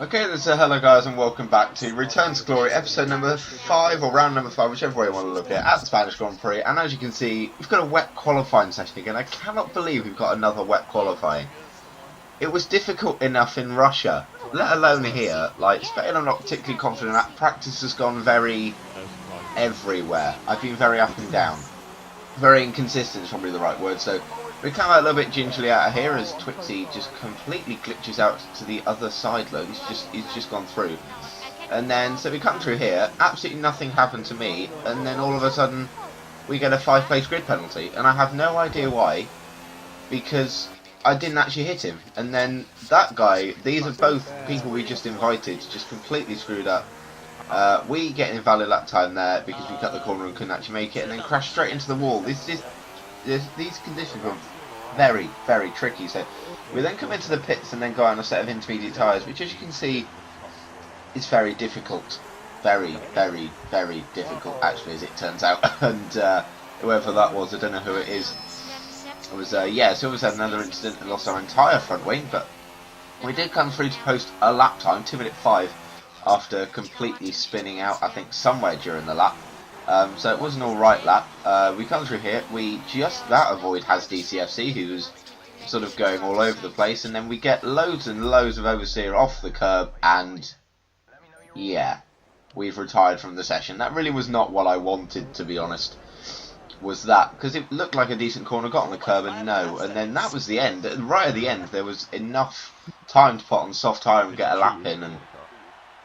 Okay, so hello guys and welcome back to Return to Glory, episode number 5 or round number 5, whichever way you want to look at the Spanish Grand Prix. And as you can see, we've got a wet qualifying session again. I cannot believe we've got another wet qualifying. It was difficult enough in Russia, let alone here. Like, Spain I'm not particularly confident at. Practice has gone very everywhere. I've been very up and down. Very inconsistent is probably the right word, so we come out a little bit gingerly out of here as Twixie just completely glitches out to the other side. Look, he's just gone through. And then, so we come through here, absolutely nothing happened to me, and then all of a sudden we get a 5-place grid penalty, and I have no idea why, because I didn't actually hit him. And then that guy, these are both people we just invited, just completely screwed up. We get an invalid lap time there because we cut the corner and couldn't actually make it, and then crash straight into the wall. These conditions were very, very tricky. So we then come into the pits and then go on a set of intermediate tyres, which, as you can see, is very difficult. Very, very, very difficult, actually, as it turns out. And whoever that was, I don't know who it is. It was, yeah, so we had another incident and lost our entire front wing, but we did come through to post a lap time, 2:05, after completely spinning out, I think, somewhere during the lap. So it was an alright lap. We come through here, we just about avoid Has DCFC, who's sort of going all over the place, and then we get loads and loads of oversteer off the curb, and yeah, we've retired from the session. That really was not what I wanted, to be honest, was that, because it looked like a decent corner, got on the curb, and no, and then that was the end. Right at the end, there was enough time to put on soft tyre and get a lap in, and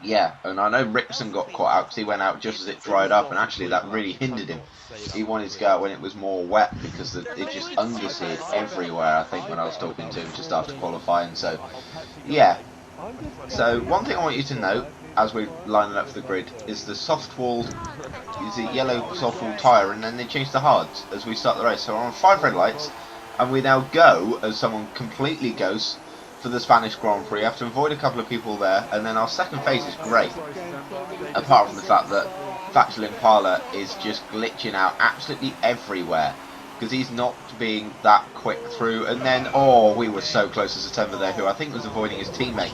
yeah, and I know Rickson got caught out because he went out just as it dried up, and actually that really hindered him. He wanted to go out when it was more wet because it just underseared everywhere, I think, when I was talking to him just after qualifying. So, yeah. So, one thing I want you to note, as we're lining up for the grid, is the soft-walled, is the yellow soft-walled tyre, and then they change the hards as we start the race. So we're on 5 red lights, and we now go, as someone completely goes, for the Spanish Grand Prix. I have to avoid a couple of people there, and then our second phase is great, apart from the fact that Factual Impala is just glitching out absolutely everywhere because he's not being that quick through. And then, oh, we were so close to September there, who I think was avoiding his teammate,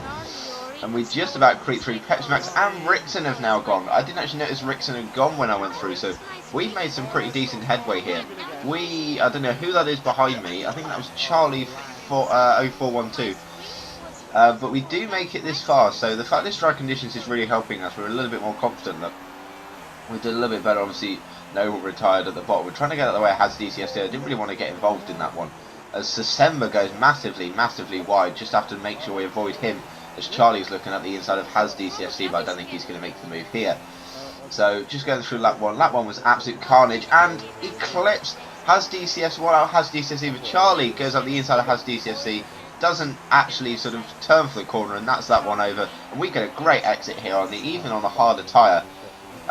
and we just about creeped through. Pepsi Max and Rickson have now gone. I didn't actually notice Rickson had gone when I went through, so we've made some pretty decent headway here. I don't know who that is behind me. I think that was Charlie 0412. But we do make it this far, so the fact this dry conditions is really helping us. We're a little bit more confident that we did a little bit better. Obviously, Noob retired at the bottom. We're trying to get out of the way. Has DCSD. I didn't really want to get involved in that one, as December goes massively, massively wide. Just have to make sure we avoid him, as Charlie's looking at the inside of Has DCSD, but I don't think he's going to make the move here. So just going through lap 1. Lap 1 was absolute carnage, and Eclipse Has DCSD. What out Has DCSD with Charlie goes up the inside of Has DCSD. Doesn't actually sort of turn for the corner, and that's that one over. And we get a great exit here on even on the harder tyre,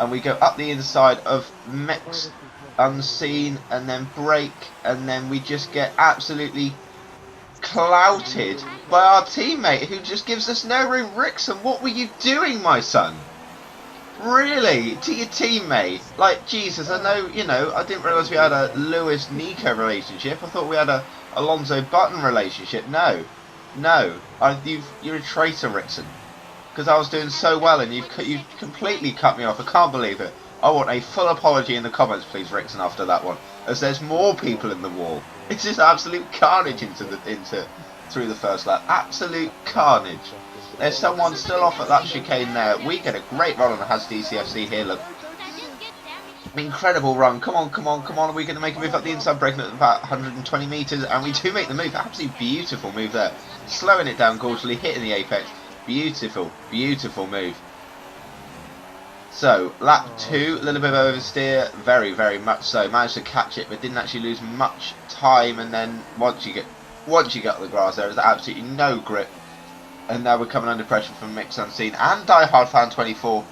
and we go up the inside of Mix unseen, and then brake, and then we just get absolutely clouted by our teammate who just gives us no room. Rickson, what were you doing, my son? Really? To your teammate? Like, Jesus, I know, you know, I didn't realise we had a Lewis-Nico relationship. I thought we had a Alonso Button relationship. No. You're a traitor, Rickson. Because I was doing so well and you've completely cut me off. I can't believe it. I want a full apology in the comments, please, Rickson, after that one, as there's more people in the wall. It's just absolute carnage through the first lap. Absolute carnage. There's someone still off at that chicane there. We get a great run on the Has DCFC here, look. Incredible run. Come on. Are we going to make a move up the inside, breaking at about 120 metres? And we do make the move. Absolutely beautiful move there. Slowing it down gorgeously, hitting the apex. Beautiful, beautiful move. So, lap 2, a little bit of oversteer. Very, very much so. Managed to catch it, but didn't actually lose much time. And then once you get the grass, there is absolutely no grip. And now we're coming under pressure from Mix Unseen and Die Hard Fan 24.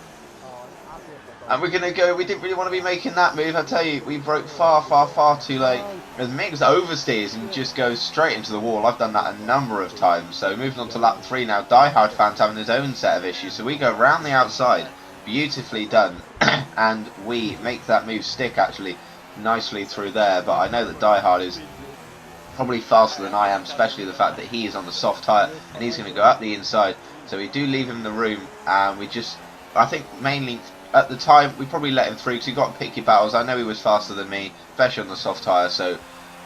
And we're going to go, we didn't really want to be making that move, I tell you, we broke far too late. As Mix oversteers and just goes straight into the wall. I've done that a number of times. So moving on to lap 3 now, Die Hard Fan's having his own set of issues. So we go round the outside, beautifully done. And we make that move stick, actually, nicely through there. But I know that Die Hard is probably faster than I am, especially the fact that he is on the soft tyre and he's going to go up the inside. So we do leave him the room, and we just, I think mainly at the time we probably let him through because he got picky battles. I know he was faster than me, especially on the soft tyre, so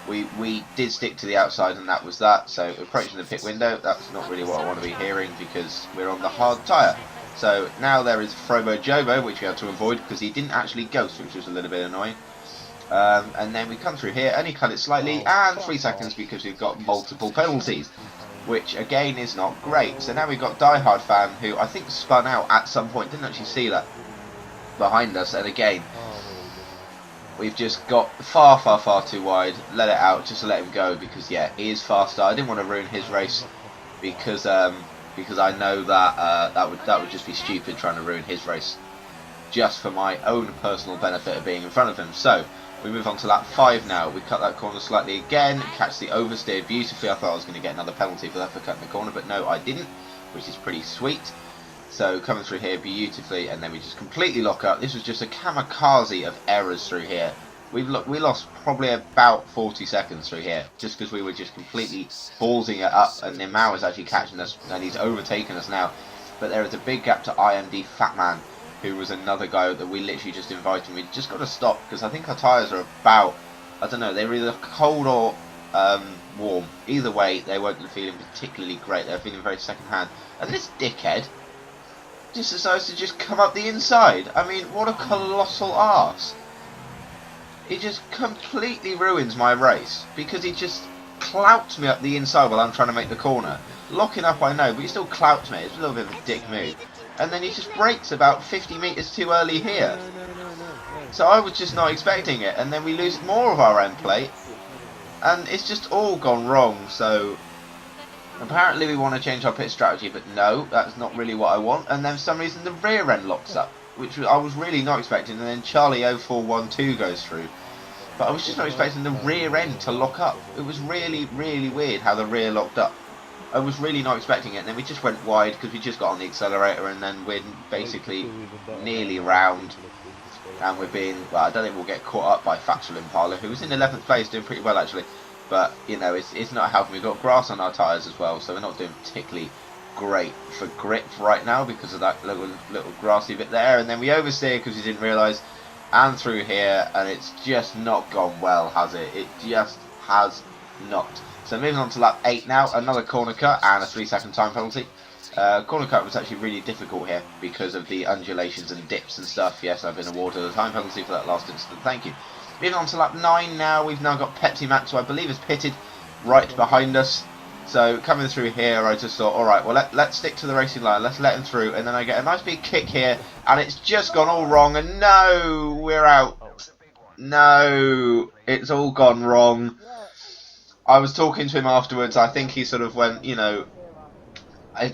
we did stick to the outside, and that was that. So approaching the pit window, that's not really what I want to be hearing because we're on the hard tyre. So now there is Frobo Jobo, which we had to avoid because he didn't actually ghost, which was a little bit annoying. And then we come through here, only cut it slightly, and 3 seconds because we've got multiple penalties, which again is not great. So now we've got Die Hard Fan, who I think spun out at some point, didn't actually see that behind us, and again we've just got far too wide, let it out just to let him go because yeah, he is faster. I didn't want to ruin his race because I know that that would just be stupid trying to ruin his race just for my own personal benefit of being in front of him. So we move on to lap 5 now. We cut that corner slightly again, catch the oversteer beautifully. I thought I was going to get another penalty for that for cutting the corner, but no, I didn't, which is pretty sweet. So coming through here beautifully, and then we just completely lock up. This was just a kamikaze of errors through here. We lost probably about 40 seconds through here, just because we were just completely ballsing it up, and Nimau is actually catching us, and he's overtaken us now. But there is a big gap to IMD Fatman, who was another guy that we literally just invited. We just got to stop because I think our tyres are about, I don't know, they're either cold or warm. Either way, they weren't feeling particularly great. They were feeling very second hand. And this dickhead just decides to just come up the inside. I mean, what a colossal arse. He just completely ruins my race because he just clouts me up the inside while I'm trying to make the corner. Locking up I know, but he still clouts me. It's a little bit of a dick move. And then he just breaks about 50 metres too early here. So I was just not expecting it, and then we lose more of our end plate, and it's just all gone wrong. So apparently we want to change our pit strategy, but no, that's not really what I want. And then for some reason the rear end locks up, which I was really not expecting, and then Charlie 0412 goes through. But I was just not expecting the rear end to lock up. It was really weird how the rear locked up. I was really not expecting it, and then we just went wide because we just got on the accelerator, and then we're basically nearly round, and we're being, well, I don't think we'll get caught up by Factual Impala, who was in 11th place, doing pretty well actually, but you know, it's not helping. We've got grass on our tyres as well, so we're not doing particularly great for grip right now because of that little grassy bit there, and then we oversteer because we didn't realise, and through here, and it's just not gone well, has it? It just has not. So moving on to lap 8 now, another corner cut and a 3-second time penalty. Corner cut was actually really difficult here because of the undulations and dips and stuff. Yes, I've been awarded a time penalty for that last incident, thank you. Moving on to lap 9 now, we've now got Pepsi Max, who I believe is pitted right behind us. So coming through here, I just thought, alright, well let's stick to the racing line, let's let him through, and then I get a nice big kick here, and it's just gone all wrong, and no, we're out. No, it's all gone wrong. I was talking to him afterwards. I think he sort of went, you know,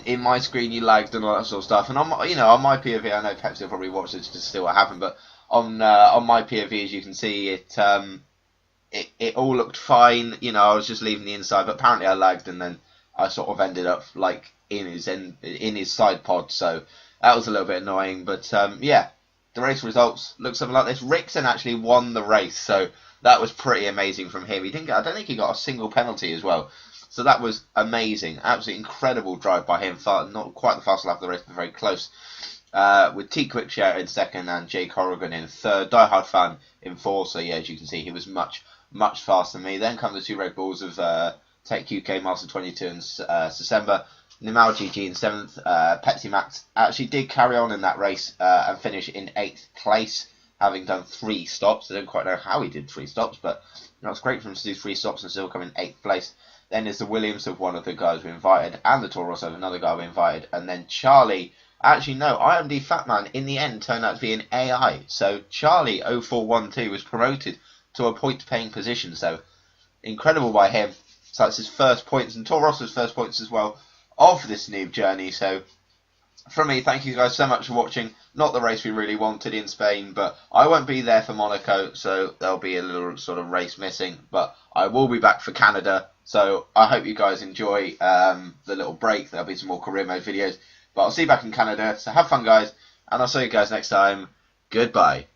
in my screen you lagged and all that sort of stuff. And on, you know, on my POV, I know Pepsi will probably watch this to see what happened, but on my POV, as you can see, it all looked fine. You know, I was just leaving the inside, but apparently I lagged, and then I sort of ended up like in his side pod. So that was a little bit annoying. But yeah, the race results look something like this. Rickson actually won the race, so that was pretty amazing from him. He didn't get, I don't think he got a single penalty as well. So that was amazing. Absolutely incredible drive by him. Not quite the fastest lap of the race, but very close. With T Quickshare in second and Jay Corrigan in third. Die Hard Fan in fourth. So yeah, as you can see, he was much faster than me. Then come the two Red Bulls of Tech UK Master 22 and December. Nimau GG in seventh. Pepsi Max actually did carry on in that race and finish in 8th place, having done 3 stops. I don't quite know how he did 3 stops, but you know, it's great for him to do 3 stops and still come in 8th place. Then there's the Williams of one of the guys we invited, and the Taurus of another guy we invited, and then Charlie. Actually, no, IMD Fatman in the end turned out to be an AI. So Charlie 0412 was promoted to a point-paying position. So incredible by him. So that's his first points, and Tauros's first points as well of this Noob journey. So from me, thank you guys so much for watching. Not the race we really wanted in Spain, but I won't be there for Monaco, so there'll be a little sort of race missing. But I will be back for Canada, so I hope you guys enjoy the little break. There'll be some more career mode videos, but I'll see you back in Canada. So have fun, guys, and I'll see you guys next time. Goodbye.